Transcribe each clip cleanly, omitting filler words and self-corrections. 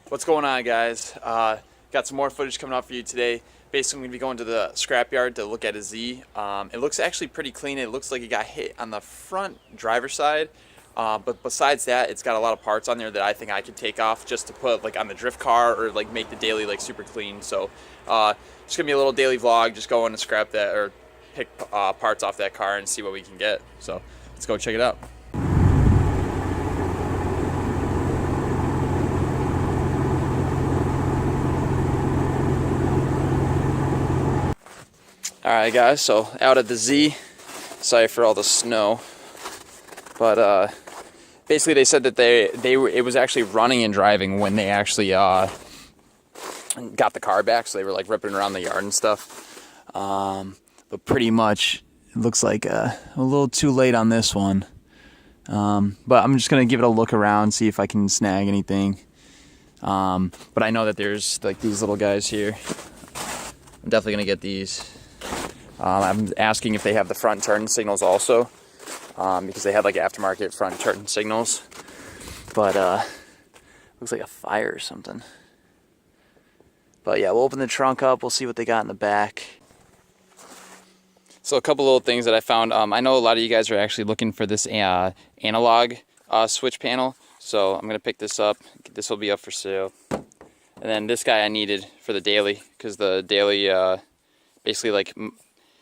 What's going on, guys? Got some more footage coming up for you today. Basically, I'm going to be going to the scrapyard to look at a Z. It looks actually pretty clean. It looks like it got hit on the front driver's side. But besides that, it's got a lot of parts on there that I think I could take off just to put like on the drift car or like make the daily like super clean. So it's going to be a little daily vlog, just going to scrap that or pick parts off that car and see what we can get. So let's go check it out. Alright guys, so out at the Z, sorry for all the snow, but basically they said that it was actually running and driving when they actually got the car back, so they were like ripping around the yard and stuff, but pretty much it looks like a little too late on this one, but I'm just going to give it a look around, see if I can snag anything, but I know that there's like these little guys here. I'm definitely going to get these. I'm asking if they have the front turn signals also, because they had like aftermarket front turn signals, but looks like a fire or something. But yeah, we'll open the trunk up, we'll see what they got in the back. So a couple little things that I found. I know a lot of you guys are actually looking for this analog switch panel, so I'm gonna pick this up. This will be up for sale. And then this guy I needed for the daily, because the daily basically like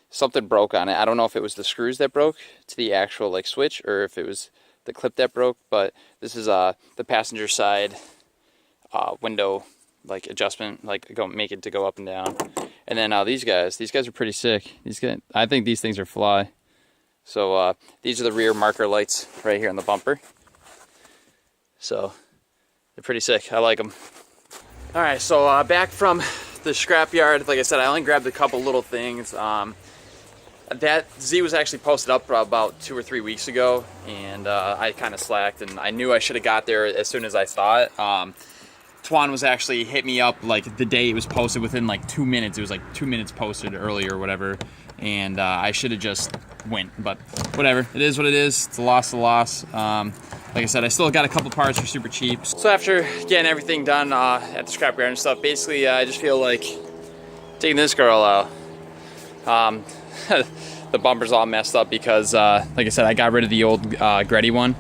something broke on it. I don't know if it was the screws that broke to the actual like switch or if it was the clip that broke, but this is the passenger side window like adjustment, like make it to go up and down. And then these guys are pretty sick. I think these things are fly. So these are the rear marker lights right here on the bumper. So they're pretty sick. I like them. All right, so back from the scrapyard. Like I said, I only grabbed a couple little things. That Z was actually posted up about 2 or 3 weeks ago, and I kind of slacked, and I knew I should have got there as soon as I saw it. Twan was actually hit me up like the day it was posted, within like 2 minutes. It was like 2 minutes posted early or whatever, and I should have just went, but whatever. It is what it is. It's a loss to loss. Like I said, I still got a couple parts for super cheap. So after getting everything done at the scrapyard and stuff, basically I just feel like taking this girl out. The bumper's all messed up because, like I said, I got rid of the old Gretty one.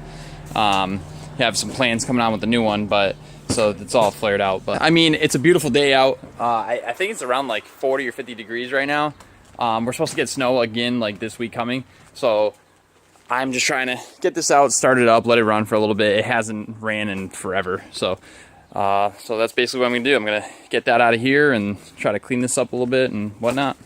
Have some plans coming on with the new one, but so it's all flared out. But I mean, it's a beautiful day out. I think it's around like 40 or 50 degrees right now. We're supposed to get snow again like this week coming, so I'm just trying to get this out, start it up, let it run for a little bit. It hasn't ran in forever, so that's basically what I'm gonna do. I'm gonna get that out of here and try to clean this up a little bit and whatnot.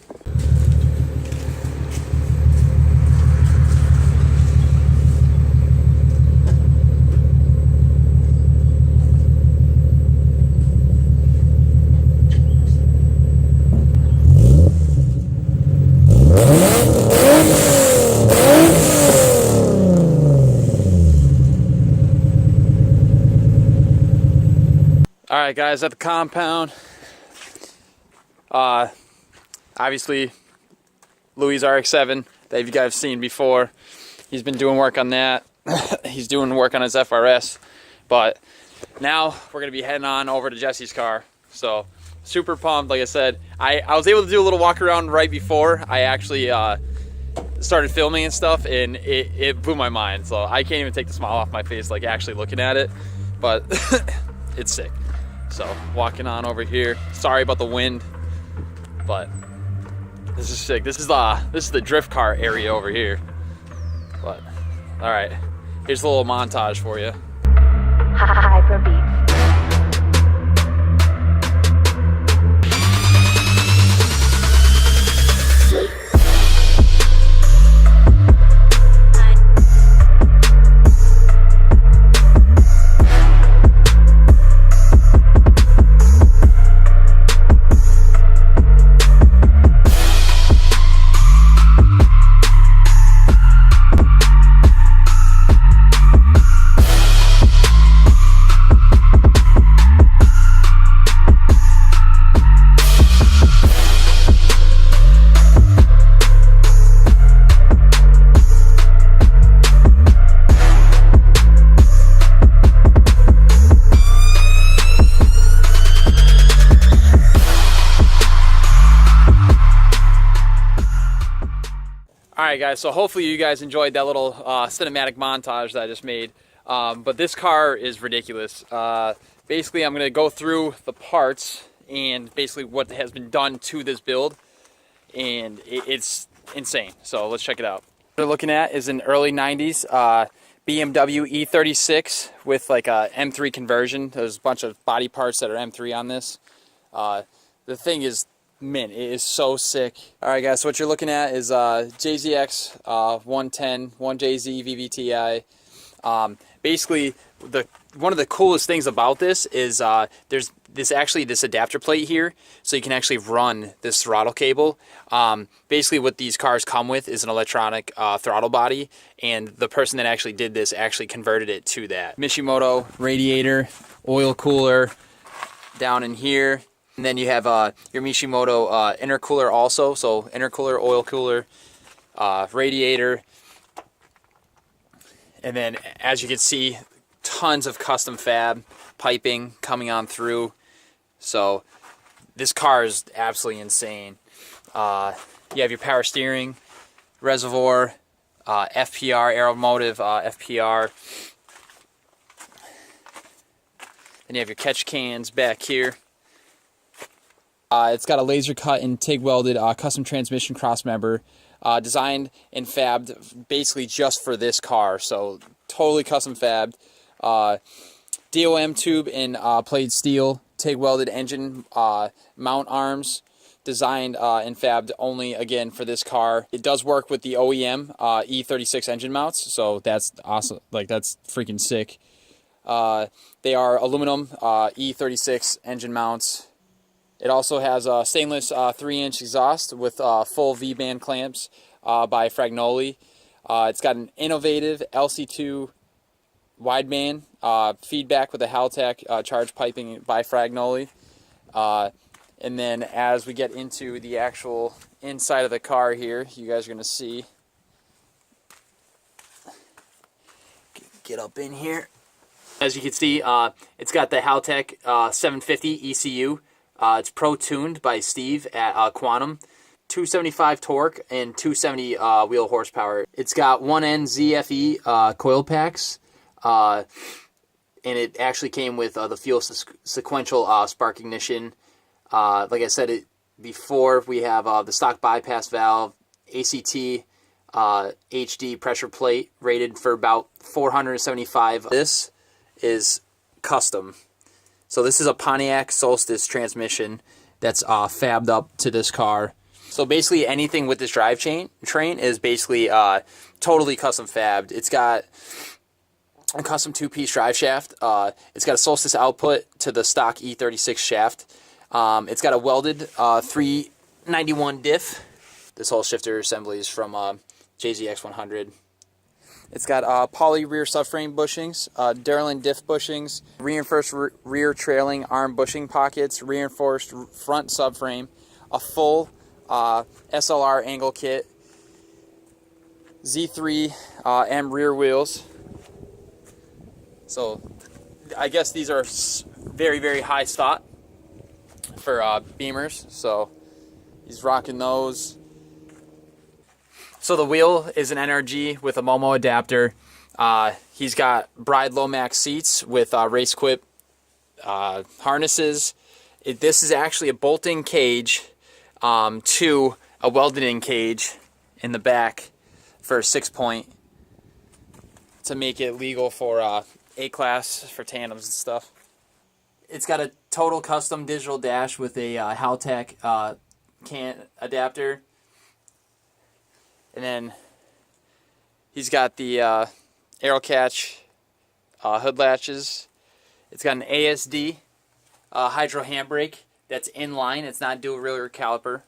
Alright guys, at the compound, obviously Louis' RX-7 that you guys have seen before. He's been doing work on that. He's doing work on his FRS, but now we're going to be heading on over to Jesse's car. So super pumped. Like I said, I was able to do a little walk around right before I actually started filming and stuff, and it blew my mind. So I can't even take the smile off my face like actually looking at it, but it's sick. So walking on over here. Sorry about the wind, but this is sick. This is the drift car area over here. But all right, here's a little montage for you. Hyper beats. Alright guys, so hopefully you guys enjoyed that little cinematic montage that I just made. But this car is ridiculous. Basically I'm going to go through the parts and basically what has been done to this build. And it's insane. So let's check it out. What we're looking at is an early 90s BMW E36 with like a M3 conversion. There's a bunch of body parts that are M3 on this. The thing is mint. It is so sick. Alright guys, so what you're looking at is JZX 110, 1JZ VVT-I. Basically, one of the coolest things about this is there's this adapter plate here, so you can actually run this throttle cable. Basically what these cars come with is an electronic throttle body, and the person that actually did this actually converted it to that. Mishimoto radiator, oil cooler down in here. And then you have your Mishimoto intercooler also, so intercooler, oil cooler, radiator. And then as you can see, tons of custom fab piping coming on through. So this car is absolutely insane. You have your power steering, reservoir, FPR, Aeromotive FPR. Then you have your catch cans back here. It's got a laser cut and TIG welded custom transmission crossmember, designed and fabbed basically just for this car. So totally custom fabbed. DOM tube in plate steel, TIG welded engine mount arms, designed and fabbed only again for this car. It does work with the OEM E36 engine mounts, so that's awesome. Like that's freaking sick. They are aluminum E36 engine mounts. It also has a stainless 3-inch exhaust with full V-band clamps by Fragnoli. It's got an innovative LC2 wideband feedback with a Haltech charge piping by Fragnoli. And then as we get into the actual inside of the car here, you guys are going to see. Get up in here. As you can see, it's got the Haltech 750 ECU. It's pro-tuned by Steve at Quantum. 275 torque and 270 wheel horsepower. It's got 1N ZFE coil packs. And it actually came with the fuel sequential spark ignition. Like I said before, we have the stock bypass valve, ACT HD pressure plate rated for about 475. This is custom. So this is a Pontiac Solstice transmission that's fabbed up to this car. So basically anything with this train is basically totally custom fabbed. It's got a custom 2-piece drive shaft. It's got a Solstice output to the stock E36 shaft. It's got a welded 391 diff. This whole shifter assembly is from JZX 100. It's got poly rear subframe bushings, Duralin diff bushings, reinforced rear trailing arm bushing pockets, reinforced front subframe, a full SLR angle kit, Z3 M rear wheels. So I guess these are very, very high stot for Beamers. So he's rocking those. So the wheel is an NRG with a Momo adapter. He's got Bride Lomax seats with race quip harnesses. This is actually a bolting cage to a welded-in cage in the back for a 6-point to make it legal for A-class for tandems and stuff. It's got a total custom digital dash with a Haltech can adapter. And then he's got the aero catch hood latches. It's got an ASD hydro handbrake that's inline. It's not dual rear caliper.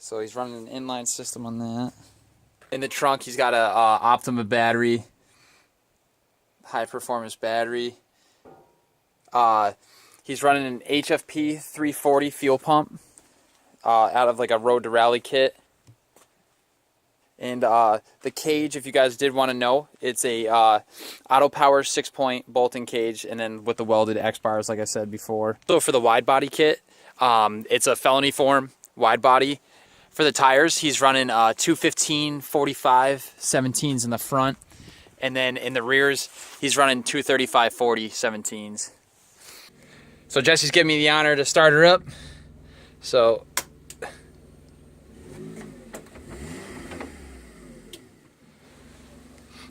So he's running an inline system on that. In the trunk, he's got a Optima battery, high performance battery. He's running an HFP 340 fuel pump. Out of like a Road to Rally kit. And the cage, if you guys did want to know, it's a auto power 6-point bolting cage, and then with the welded X bars, like I said before. So for the wide body kit, it's a felony form wide body For the tires, he's running 215 45 17s in the front. And then in the rears, he's running 235 40 17s. So Jesse's giving me the honor to start her up. So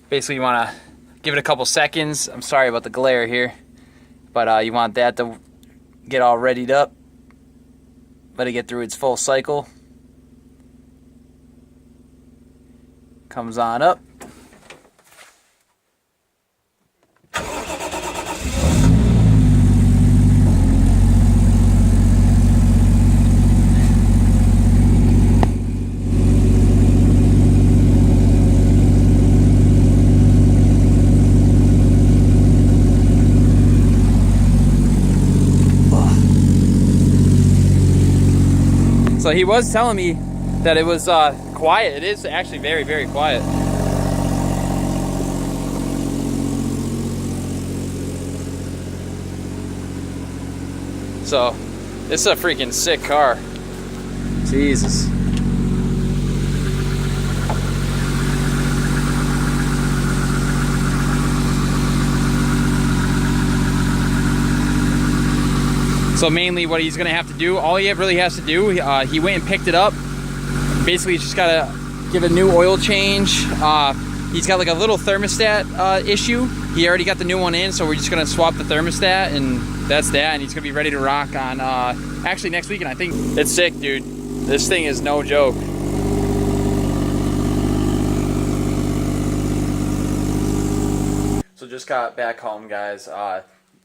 basically you want to give it a couple seconds. I'm sorry about the glare here. But you want that to get all readied up. Let it get through its full cycle. Comes on up. So he was telling me that it was quiet. It is actually very, very quiet. So this is a freaking sick car. Jesus. So mainly what he's gonna have to do, all he really has to do, he went and picked it up. Basically, he's just gotta give a new oil change. He's got like a little thermostat issue. He already got the new one in, so we're just gonna swap the thermostat, and that's that. And he's gonna be ready to rock on actually next weekend. I think it's sick, dude. This thing is no joke. So just got back home, guys.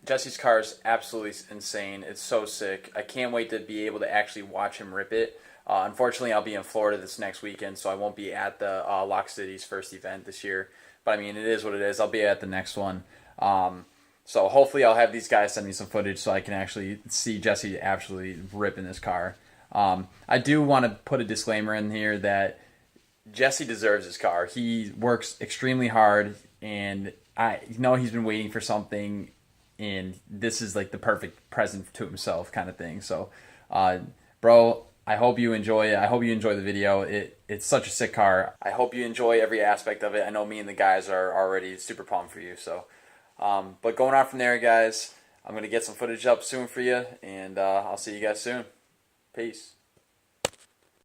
Jesse's car is absolutely insane. It's so sick. I can't wait to be able to actually watch him rip it. Unfortunately, I'll be in Florida this next weekend, so I won't be at the Lock City's first event this year. But I mean, it is what it is. I'll be at the next one. So hopefully I'll have these guys send me some footage so I can actually see Jesse absolutely ripping this car. I do want to put a disclaimer in here that Jesse deserves his car. He works extremely hard, and I know he's been waiting for something, and this is like the perfect present to himself kind of thing. So, bro, I hope you enjoy it. I hope you enjoy the video. It's such a sick car. I hope you enjoy every aspect of it. I know me and the guys are already super pumped for you. So, but going on from there, guys, I'm going to get some footage up soon for you, and I'll see you guys soon. Peace.